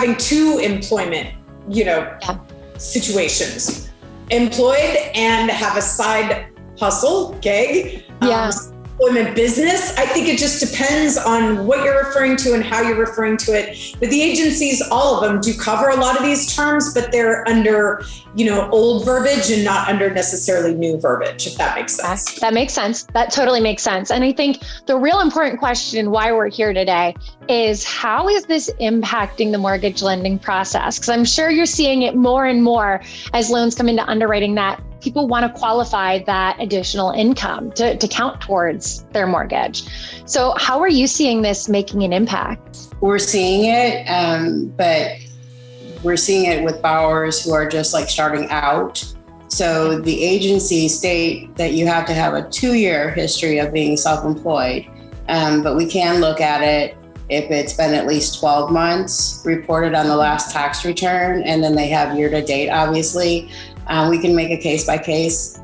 having two employment, situations, employed and have a side hustle, gig, employment business. I think it just depends on what you're referring to and how you're referring to it. But the agencies, all of them do cover a lot of these terms, but they're under, old verbiage and not under necessarily new verbiage, if that makes sense. That makes sense. That totally makes sense. And I think the real important question why we're here today is how is this impacting the mortgage lending process? Because I'm sure you're seeing it more and more as loans come into underwriting that people want to qualify that additional income to count towards their mortgage. So how are you seeing this making an impact? We're seeing it, but we're seeing it with borrowers who are just like starting out. So the agencies state that you have to have a 2-year history of being self-employed, but we can look at it if it's been at least 12 months reported on the last tax return, and then they have year-to-date, obviously. We can make a case-by-case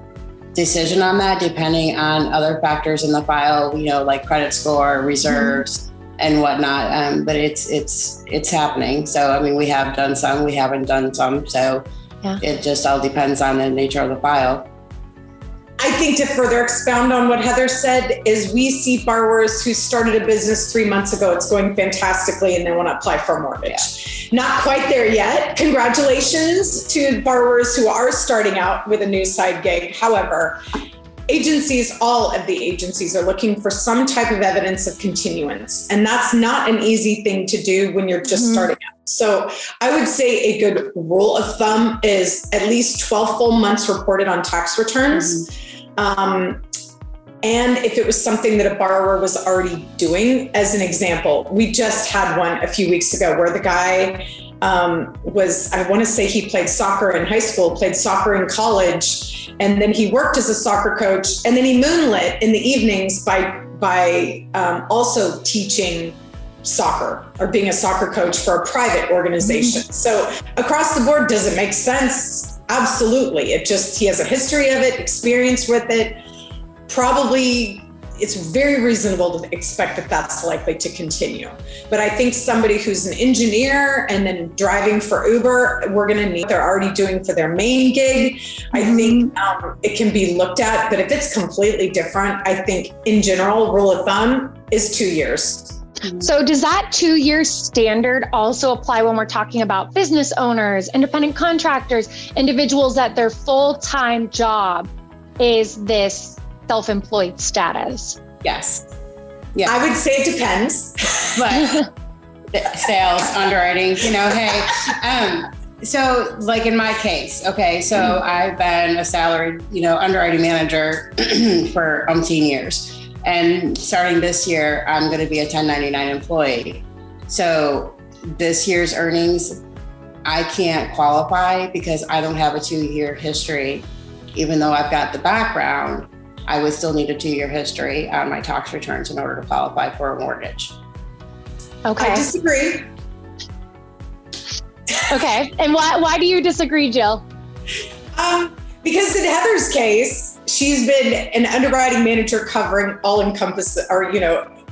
decision on that, depending on other factors in the file, like credit score, reserves, and whatnot. But it's happening. So, we have done some, we haven't done some. So It just all depends on the nature of the file. I think to further expound on what Heather said is we see borrowers who started a business 3 months ago, it's going fantastically, and they want to apply for a mortgage. Not quite there yet. Congratulations to borrowers who are starting out with a new side gig. However, all of the agencies are looking for some type of evidence of continuance. And that's not an easy thing to do when you're just starting out. So I would say a good rule of thumb is at least 12 full months reported on tax returns. And if it was something that a borrower was already doing, as an example, we just had one a few weeks ago where the guy I want to say he played soccer in high school, played soccer in college, and then he worked as a soccer coach, and then he moonlit in the evenings by also teaching soccer or being a soccer coach for a private organization. So across the board, does it make sense? Absolutely. He has a history of it, experience with it. Probably it's very reasonable to expect that that's likely to continue. But I think somebody who's an engineer and then driving for Uber, we're going to need what they're already doing for their main gig. I think it can be looked at, but if it's completely different, I think in general, rule of thumb is 2 years. So does that 2-year standard also apply when we're talking about business owners, independent contractors, individuals that their full-time job is this self-employed status? Yes. Yeah. I would say it depends. But sales, underwriting, so like in my case, so I've been a salaried, underwriting manager for umpteen years. And starting this year, I'm going to be a 1099 employee. So this year's earnings, I can't qualify because I don't have a 2-year history. Even though I've got the background, I would still need a 2-year history on my tax returns in order to qualify for a mortgage. Okay. I disagree. Okay. And why do you disagree, Jill? Because in Heather's case, she's been an underwriting manager covering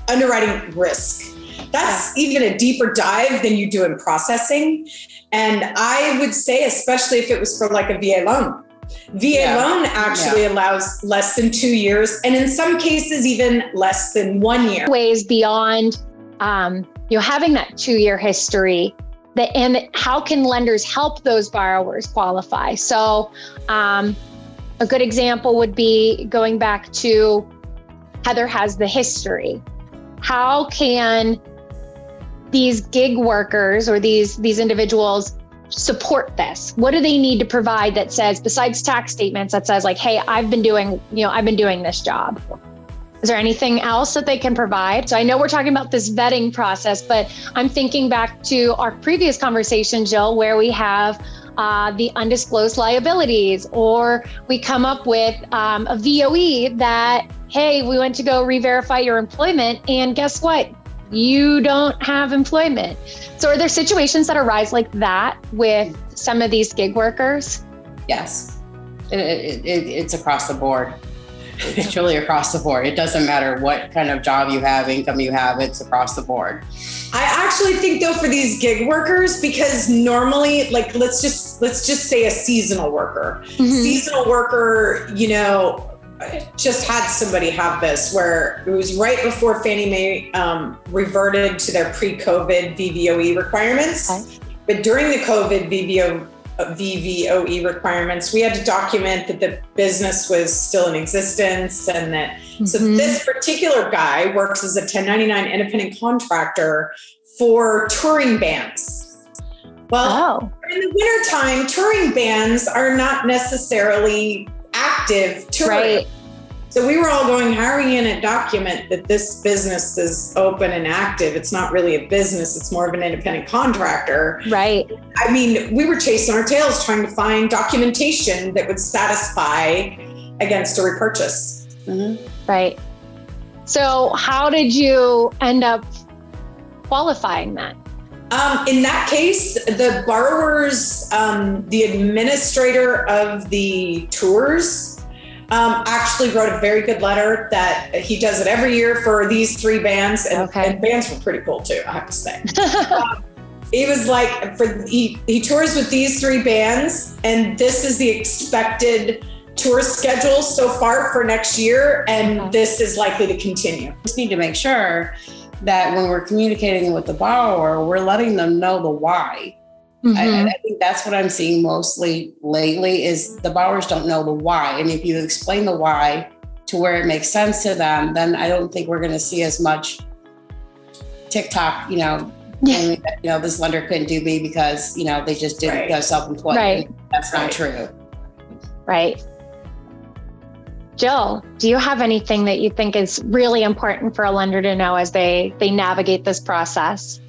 underwriting risk. That's even a deeper dive than you do in processing. And I would say, especially if it was for like a VA loan. VA loan actually allows less than 2 years, and in some cases, even less than 1 year. Ways beyond, having that 2-year history, and how can lenders help those borrowers qualify? So a good example would be going back to Heather has the history. How can these gig workers or these individuals support this? What do they need to provide that says, besides tax statements, that says like, hey, I've been doing this job? Is there anything else that they can provide? So I know we're talking about this vetting process, but I'm thinking back to our previous conversation, Jill, where we have the undisclosed liabilities, or we come up with a VOE that, hey, we went to go re-verify your employment, and guess what? You don't have employment. So are there situations that arise like that with some of these gig workers? Yes, it's across the board. It's truly across the board. It doesn't matter what kind of job you have, income you have, it's across the board. I actually think though for these gig workers, because normally, like let's just say a seasonal worker, seasonal worker, I just had somebody have this where it was right before Fannie Mae reverted to their pre-COVID VVOE requirements. Okay. But during the COVID VVOE requirements, we had to document that the business was still in existence and that, so this particular guy works as a 1099 independent contractor for touring bands. Well, in the wintertime, touring bands are not necessarily active touring. Right. So we were all going, how are you going to document that this business is open and active? It's not really a business. It's more of an independent contractor. Right. I mean, we were chasing our tails trying to find documentation that would satisfy against a repurchase. Right. So how did you end up qualifying that? In that case, the borrowers, the administrator of the tours, actually wrote a very good letter that he does it every year for these 3 bands, and bands were pretty cool too, I have to say. He was like, he tours with these 3 bands, and this is the expected tour schedule so far for next year, and this is likely to continue. Just need to make sure that when we're communicating with the borrower, we're letting them know the why. I think that's what I'm seeing mostly lately is the borrowers don't know the why. And if you explain the why to where it makes sense to them, then I don't think we're going to see as much TikTok, this lender couldn't do me because, they just didn't go self-employed. Right. That's not true. Right. Jill, do you have anything that you think is really important for a lender to know as they navigate this process?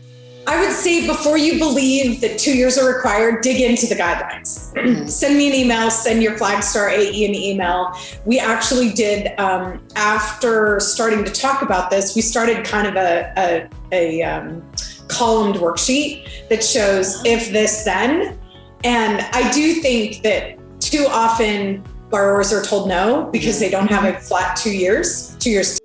I would say before you believe that 2 years are required, dig into the guidelines. Send me an email, send your Flagstar AE an email. We actually did, after starting to talk about this, we started kind of a columned worksheet that shows if, this, then. And I do think that too often borrowers are told no because they don't have a flat 2 years. 2 years